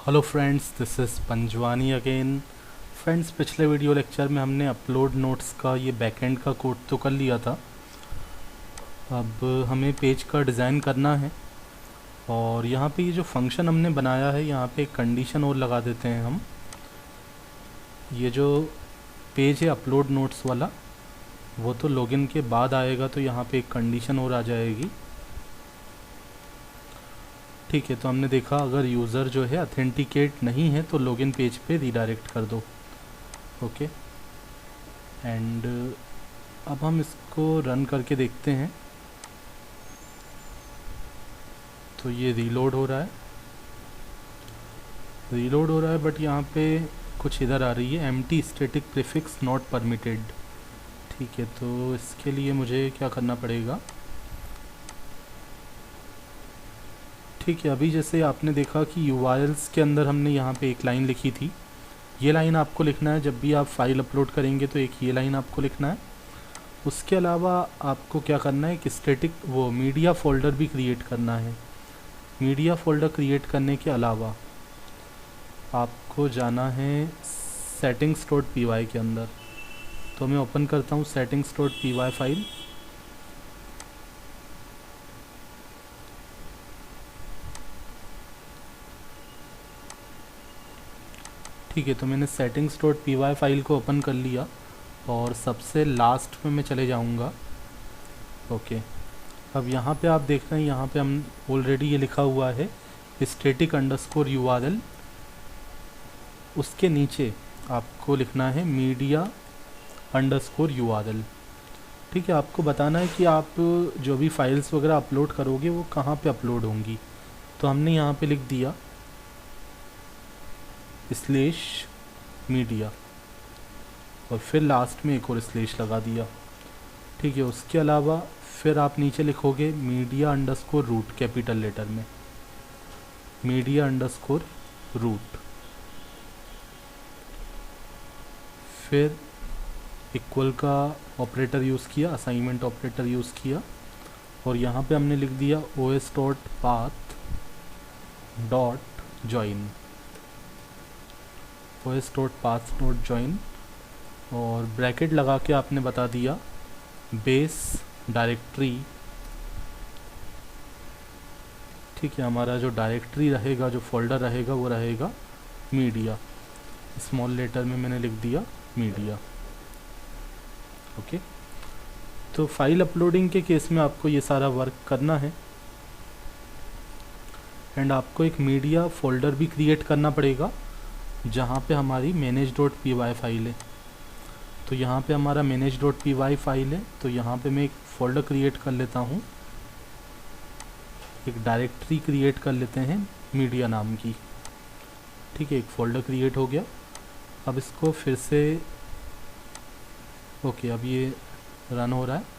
Hello friends, this is Panjwani again. Friends, पिछले video lecture में हमने अपलोड नोट्स का ये बैकएंड का कोड तो कर लिया था। अब हमें पेज का डिज़ाइन करना है और यहाँ पे ये जो फंक्शन हमने बनाया है, यहाँ पे एक कंडीशन और लगा देते हैं हम। ये जो पेज है अपलोड नोट्स वाला, वो तो लॉगिन के बाद आएगा, तो यहाँ पे एक कंडीशन और आ जाएगी। ठीक है, तो हमने देखा अगर यूज़र जो है अथेंटिकेट नहीं है तो लॉगिन पेज पे रीडायरेक्ट कर दो। ओके, एंड अब हम इसको रन करके देखते हैं। तो ये रीलोड हो रहा है बट यहाँ पे कुछ इधर आ रही है, empty static prefix not permitted. ठीक है, तो इसके लिए मुझे क्या करना पड़ेगा। ठीक है, अभी जैसे आपने देखा कि यूआरएल्स के अंदर हमने यहाँ पे एक लाइन लिखी थी। ये लाइन आपको लिखना है, जब भी आप फाइल अपलोड करेंगे तो एक ये लाइन आपको लिखना है। उसके अलावा आपको क्या करना है कि स्टैटिक वो मीडिया फोल्डर भी क्रिएट करना है। मीडिया फोल्डर क्रिएट करने के अलावा आपको जाना है सेटिंग्स डॉट पी वाई के अंदर। तो मैं ओपन करता हूँ settings dot p y file. ठीक है, तो मैंने settings dot p y file को ओपन कर लिया और सबसे लास्ट में मैं चले जाऊँगा। ओके, अब यहाँ पे आप देख रहे हैं, यहाँ पे हम ऑलरेडी ये लिखा हुआ है स्टैटिक अंडरस्कोर यूआरएल। उसके नीचे आपको लिखना है मीडिया अंडरस्कोर यूआरएल। ठीक है, आपको बताना है कि आप जो भी फाइल्स वगैरह अपलोड करोगे वो कहाँ पे अपलोड होंगी। तो हमने यहाँ पे लिख दिया स्लैश मीडिया और फिर लास्ट में एक और स्लैश लगा दिया। ठीक है, उसके अलावा फिर आप नीचे लिखोगे media underscore root, capital letter में मीडिया अंडरस्कोर रूट, फिर इक्वल का ऑपरेटर यूज़ किया, असाइनमेंट ऑपरेटर यूज़ किया और यहाँ पे हमने लिख दिया os dot path dot join, os dot path dot join और ब्रैकेट लगा के आपने बता दिया बेस डायरेक्टरी। ठीक है, हमारा जो डायरेक्टरी रहेगा, जो फोल्डर रहेगा वो रहेगा मीडिया। स्मॉल लेटर में मैंने लिख दिया मीडिया। ओके, तो फाइल अपलोडिंग के केस में आपको ये सारा वर्क करना है एंड आपको एक मीडिया फोल्डर भी क्रिएट करना पड़ेगा जहाँ पे हमारी manage dot p y file है। तो यहाँ पे हमारा manage dot p y file है, तो यहाँ पे मैं एक फ़ोल्डर क्रिएट कर लेता हूँ, एक डायरेक्टरी क्रिएट कर लेते हैं मीडिया नाम की। ठीक है, एक फ़ोल्डर क्रिएट हो गया। अब इसको फिर से ओके, अब ये रन हो रहा है।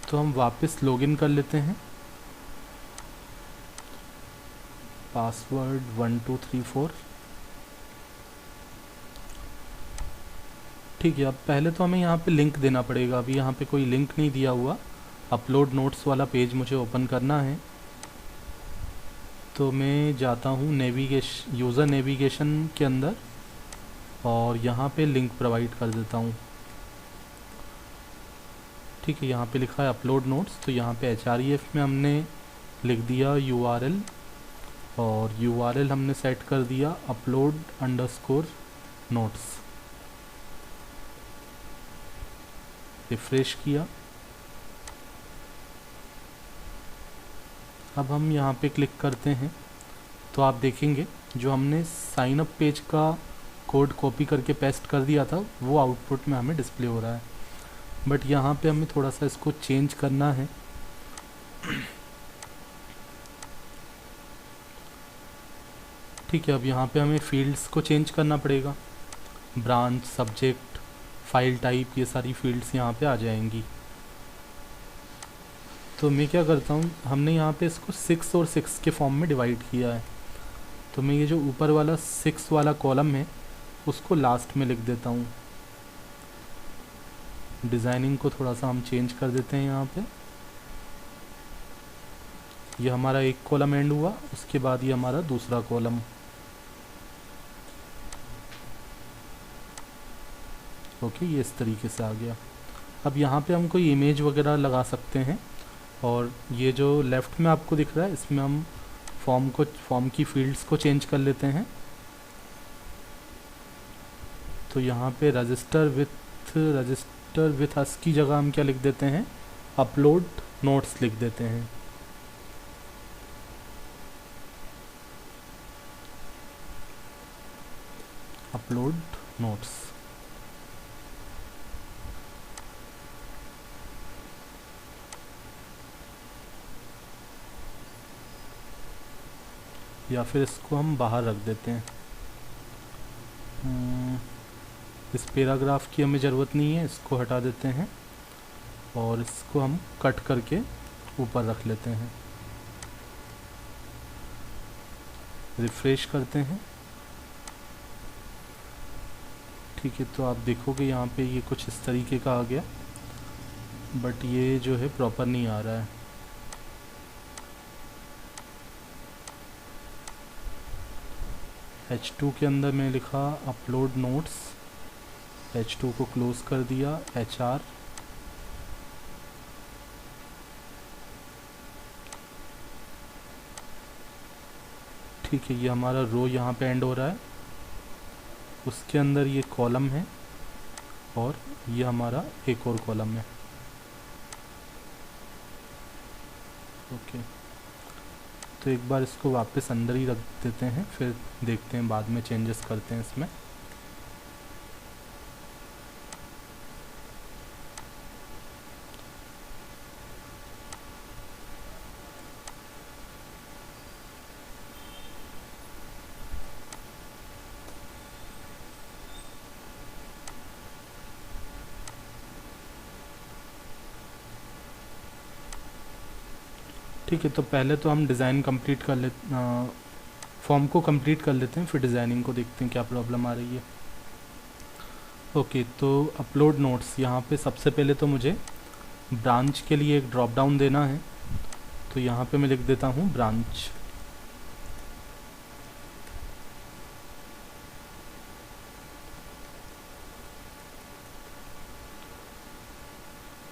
तो हम वापस लॉगिन कर लेते हैं, पासवर्ड 1234। ठीक है, अब पहले तो हमें यहाँ पे लिंक देना पड़ेगा। अभी यहाँ पे कोई लिंक नहीं दिया हुआ। अपलोड नोट्स वाला पेज मुझे ओपन करना है, तो मैं जाता हूँ यूज़र नेविगेशन के अंदर और यहाँ पे लिंक प्रोवाइड कर देता हूँ। ठीक है, यहाँ पे लिखा है अपलोड नोट्स, तो यहाँ पे href में हमने लिख दिया URL और URL हमने सेट कर दिया अपलोड अंडरस्कोर नोट्स। रिफ्रेश किया। अब हम यहाँ पे क्लिक करते हैं तो आप देखेंगे जो हमने साइन अप पेज का कोड कॉपी करके पेस्ट कर दिया था वो आउटपुट में हमें डिस्प्ले हो रहा है। बट यहाँ पे हमें थोड़ा सा इसको चेंज करना है। ठीक है, अब यहाँ पे हमें फील्ड्स को चेंज करना पड़ेगा। ब्रांच, सब्जेक्ट, फाइल टाइप, ये सारी फील्ड्स यहाँ पे आ जाएंगी। तो मैं क्या करता हूँ, हमने यहाँ पे इसको 6 और 6 के फॉर्म में डिवाइड किया है, तो मैं ये जो ऊपर वाला 6 वाला कॉलम है उसको लास्ट में लिख देता हूँ। डिज़ाइनिंग को थोड़ा सा हम चेंज कर देते हैं यहाँ पे। ये हमारा एक कॉलम एंड हुआ, उसके बाद ये हमारा दूसरा कॉलम। ओके, ये इस तरीके से आ गया। अब यहाँ पे हम कोई इमेज वगैरह लगा सकते हैं, और ये जो लेफ़्ट में आपको दिख रहा है इसमें हम फॉर्म की फील्ड्स को चेंज कर लेते हैं। तो यहाँ पे रजिस्टर विथ अस की जगह हम क्या लिख देते हैं, अपलोड नोट्स लिख देते हैं। Upload notes. या फिर इसको हम बाहर रख देते हैं। इस पैराग्राफ की हमें ज़रूरत नहीं है, इसको हटा देते हैं और इसको हम कट करके ऊपर रख लेते हैं। रिफ्रेश करते हैं। ठीक है, तो आप देखोगे यहाँ पे ये कुछ इस तरीके का आ गया, बट ये जो है प्रॉपर नहीं आ रहा है। H2 के अंदर मैं लिखा अपलोड नोट्स, H2 को क्लोज कर दिया, HR, ठीक है, ये हमारा रो यहाँ पे एंड हो रहा है, उसके अंदर ये कॉलम है और ये हमारा एक और कॉलम है। ओके, तो एक बार इसको वापस अंदर ही रख देते हैं, फिर देखते हैं बाद में चेंजेस करते हैं इसमें। ठीक है, तो पहले तो हम डिज़ाइन कंप्लीट कर ले फॉर्म को कंप्लीट कर लेते हैं, फिर डिज़ाइनिंग को देखते हैं क्या प्रॉब्लम आ रही है। ओके, तो अपलोड नोट्स, यहाँ पे सबसे पहले तो मुझे ब्रांच के लिए एक ड्रॉप डाउन देना है, तो यहाँ पे मैं लिख देता हूँ ब्रांच।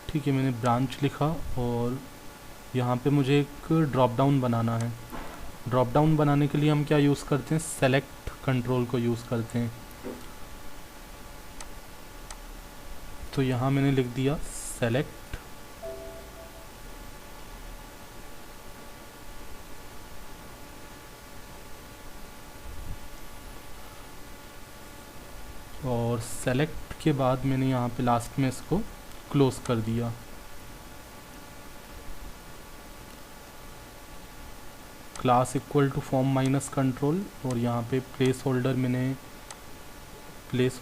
ठीक है, मैंने ब्रांच लिखा और यहाँ पे मुझे एक ड्रॉप डाउन बनाना है। ड्रॉप डाउन बनाने के लिए हम क्या यूज़ करते हैं, सेलेक्ट कंट्रोल को यूज़ करते हैं। तो यहाँ मैंने लिख दिया सेलेक्ट, और सेलेक्ट के बाद मैंने यहाँ पे लास्ट में इसको क्लोज कर दिया। Class equal to form minus control, और यहाँ पे प्लेस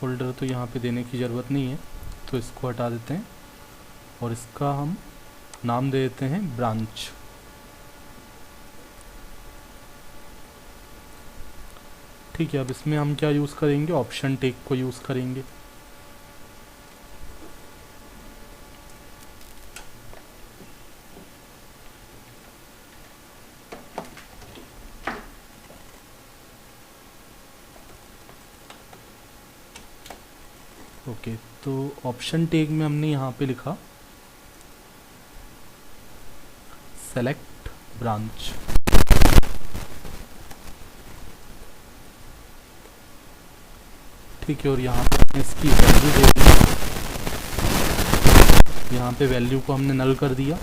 होल्डर तो यहाँ पे देने की ज़रूरत नहीं है, तो इसको हटा देते हैं और इसका हम नाम दे देते हैं ब्रांच। ठीक है, अब इसमें हम क्या यूज़ करेंगे, ऑप्शन टेक को यूज़ करेंगे। ओके, तो ऑप्शन टैग में हमने यहाँ पे लिखा सेलेक्ट ब्रांच। ठीक है, और यहाँ पे इसकी वैल्यू दे दी, यहाँ पे वैल्यू को हमने नल कर दिया।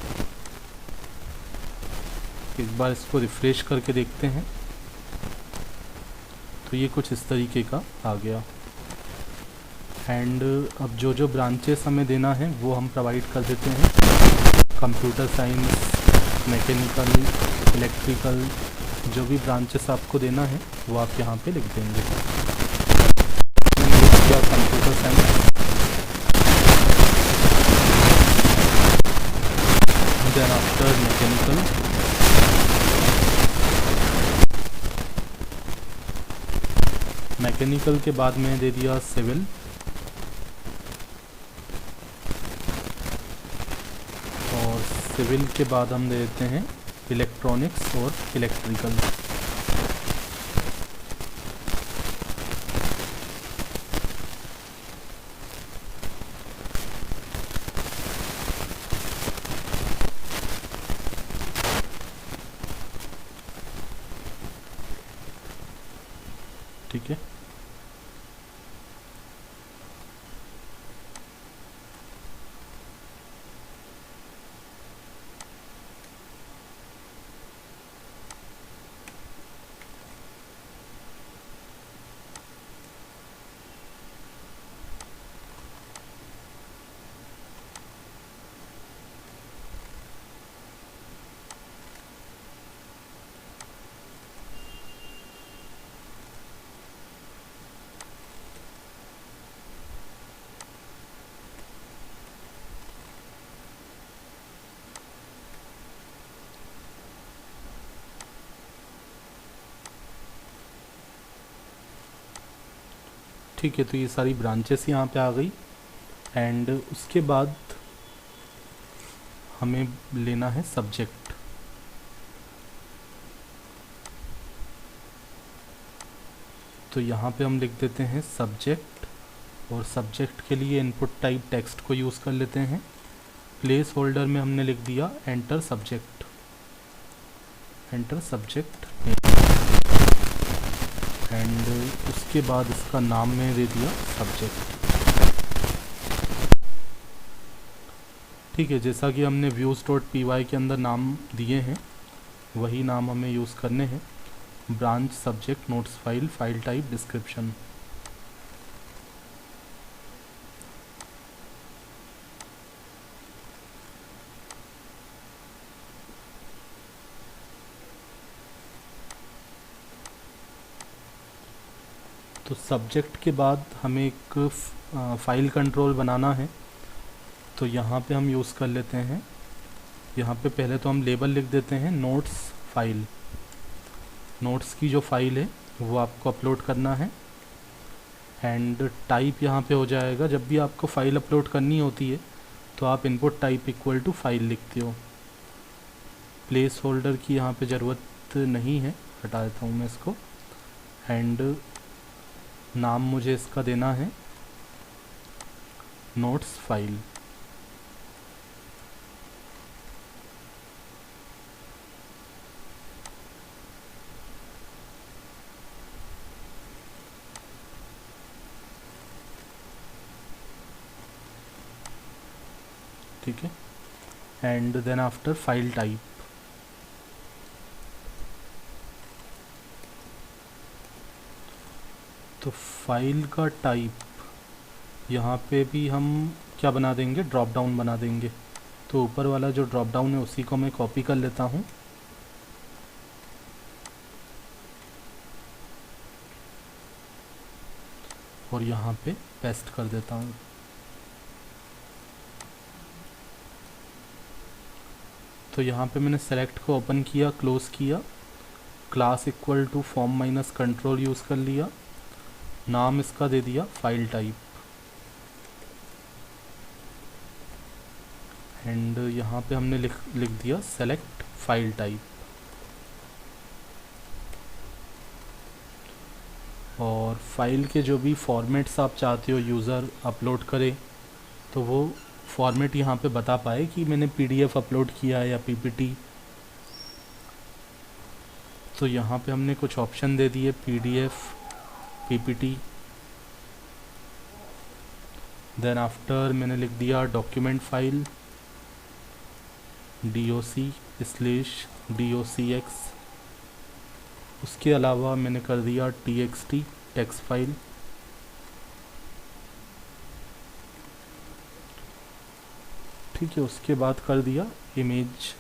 एक बार इसको रिफ्रेश करके देखते हैं, तो ये कुछ इस तरीके का आ गया। एंड अब जो जो ब्रांचेस हमें देना है वो हम प्रोवाइड कर देते हैं। कंप्यूटर साइंस, मैकेनिकल, इलेक्ट्रिकल, जो भी ब्रांचेस आपको देना है वो आप यहाँ पे लिख देंगे। Computer science, then after mechanical के बाद में दे दिया सिविल, सिविल के बाद हम दे देते हैं इलेक्ट्रॉनिक्स और इलेक्ट्रिकल। ठीक है, ठीक है। तो ये सारी ब्रांचेस यहाँ पे आ गई एंड उसके बाद हमें लेना है सब्जेक्ट। तो यहाँ पे हम लिख देते हैं सब्जेक्ट, और सब्जेक्ट के लिए इनपुट टाइप टेक्स्ट को यूज़ कर लेते हैं। प्लेस होल्डर में हमने लिख दिया enter subject, enter subject and उसके बाद इसका नाम में दे दिया सब्जेक्ट। ठीक है, जैसा कि हमने views.py के अंदर नाम दिए हैं वही नाम हमें यूज़ करने हैं। Branch, subject, notes file, file type, description. तो सब्जेक्ट के बाद हमें एक फाइल कंट्रोल बनाना है, तो यहाँ पे हम यूज़ कर लेते हैं। यहाँ पे पहले तो हम लेबल लिख देते हैं नोट्स फाइल। नोट्स की जो फाइल है वो आपको अपलोड करना है एंड टाइप यहाँ पे हो जाएगा। जब भी आपको फ़ाइल अपलोड करनी होती है तो आप input type equal to file लिखते हो। प्लेस होल्डर की यहाँ पे ज़रूरत नहीं है, हटा देता हूँ मैं इसको। एंड नाम मुझे इसका देना है नोट्स फाइल। ठीक है, and then after file type. तो फाइल का टाइप यहाँ पे भी हम क्या बना देंगे, ड्रॉप डाउन बना देंगे। तो ऊपर वाला जो ड्रॉप डाउन है उसी को मैं कॉपी कर लेता हूँ और यहाँ पे पेस्ट कर देता हूँ। तो यहाँ पे मैंने सेलेक्ट को ओपन किया, क्लोज़ किया, class equal to form minus control use कर लिया, नाम इसका दे दिया फाइल टाइप एंड यहाँ पे हमने लिख दिया सेलेक्ट फाइल टाइप। और फाइल के जो भी फॉर्मेट्स आप चाहते हो यूज़र अपलोड करे तो वो फॉर्मेट यहाँ पे बता पाए कि मैंने पीडीएफ अपलोड किया है या पीपीटी। तो यहाँ पे हमने कुछ ऑप्शन दे दिए, पीडीएफ, पीपीटी। देन आफ्टर मैंने लिख दिया डॉक्यूमेंट फाइल doc/docx। उसके अलावा मैंने कर दिया txt टेक्स्ट फाइल। ठीक है, उसके बाद कर दिया इमेज।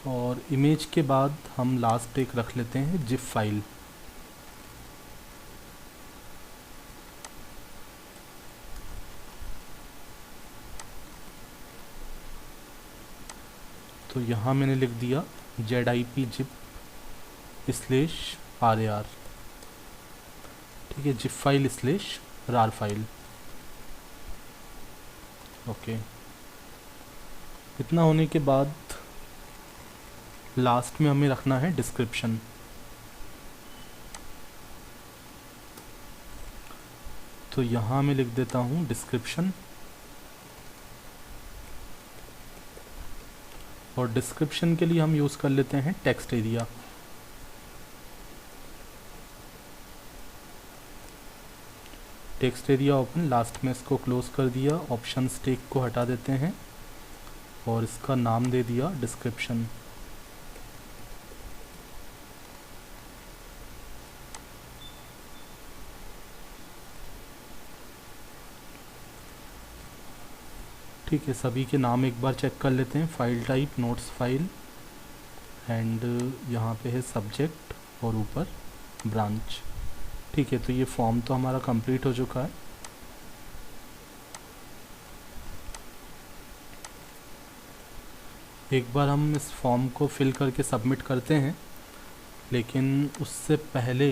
और इमेज के बाद हम लास्ट एक रख लेते हैं जिप फाइल। तो यहाँ मैंने लिख दिया ZIP-zip/rar, ठीक है, zip file / rar file. Okay, इतना होने के बाद लास्ट में हमें रखना है डिस्क्रिप्शन। तो यहाँ मैं लिख देता हूँ डिस्क्रिप्शन, और डिस्क्रिप्शन के लिए हम यूज़ कर लेते हैं text area. Text area open, last में इसको क्लोज कर दिया, ऑप्शन टेक को हटा देते हैं और इसका नाम दे दिया डिस्क्रिप्शन। ठीक है, सभी के नाम एक बार चेक कर लेते हैं। File type notes file, and यहाँ पे है सब्जेक्ट और ऊपर ब्रांच। ठीक है, तो ये फॉर्म तो हमारा कंप्लीट हो चुका है। एक बार हम इस फॉर्म को फिल करके सबमिट करते हैं, लेकिन उससे पहले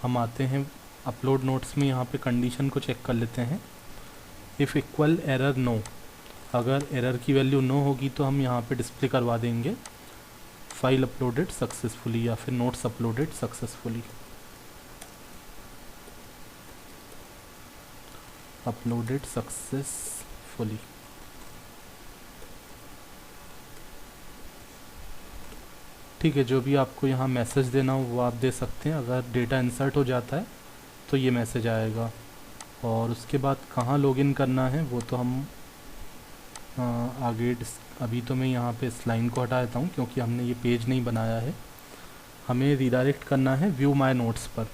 हम आते हैं अपलोड नोट्स में। यहाँ पे कंडीशन को चेक कर लेते हैं। इफ़ इक्वल एरर नो, अगर एरर की वैल्यू नो होगी तो हम यहाँ पे डिस्प्ले करवा देंगे फाइल अपलोडेड सक्सेसफुली या फिर notes uploaded successfully. Uploaded successfully. ठीक है, जो भी आपको यहाँ मैसेज देना हो वो आप दे सकते हैं। अगर डेटा इंसर्ट हो जाता है तो ये मैसेज आएगा, और उसके बाद कहाँ लॉगिन करना है वो तो हम आगे अभी तो मैं यहाँ पे इस लाइन को हटा देता हूँ क्योंकि हमने ये पेज नहीं बनाया है। हमें रिडायरेक्ट करना है व्यू माय नोट्स पर,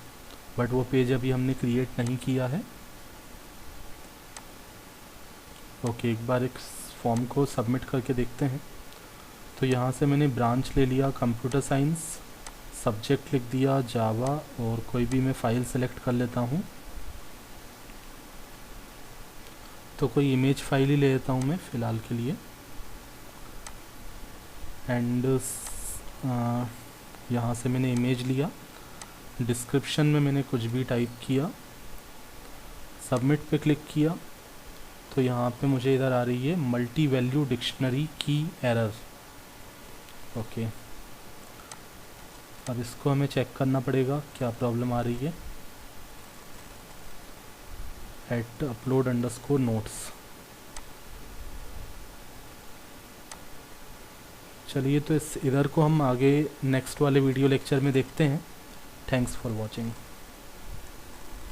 बट वो पेज अभी हमने क्रिएट नहीं किया है। ओके, एक बार इस फॉर्म को सबमिट करके देखते हैं। तो यहाँ से मैंने ब्रांच ले लिया कंप्यूटर साइंस, सब्जेक्ट लिख दिया जावा, और कोई भी मैं फ़ाइल सेलेक्ट कर लेता हूँ। तो कोई इमेज फाइल ही ले लेता हूँ मैं फ़िलहाल के लिए, एंड यहाँ से मैंने इमेज लिया। डिस्क्रिप्शन में मैंने कुछ भी टाइप किया, सबमिट पे क्लिक किया। तो यहाँ पे मुझे इधर आ रही है मल्टी वैल्यू डिक्शनरी की एरर। ओके, अब इसको हमें चेक करना पड़ेगा क्या प्रॉब्लम आ रही है। At upload underscore notes. चलिए, तो इस इधर को हम आगे नेक्स्ट वाले वीडियो लेक्चर में देखते हैं। Thanks for watching.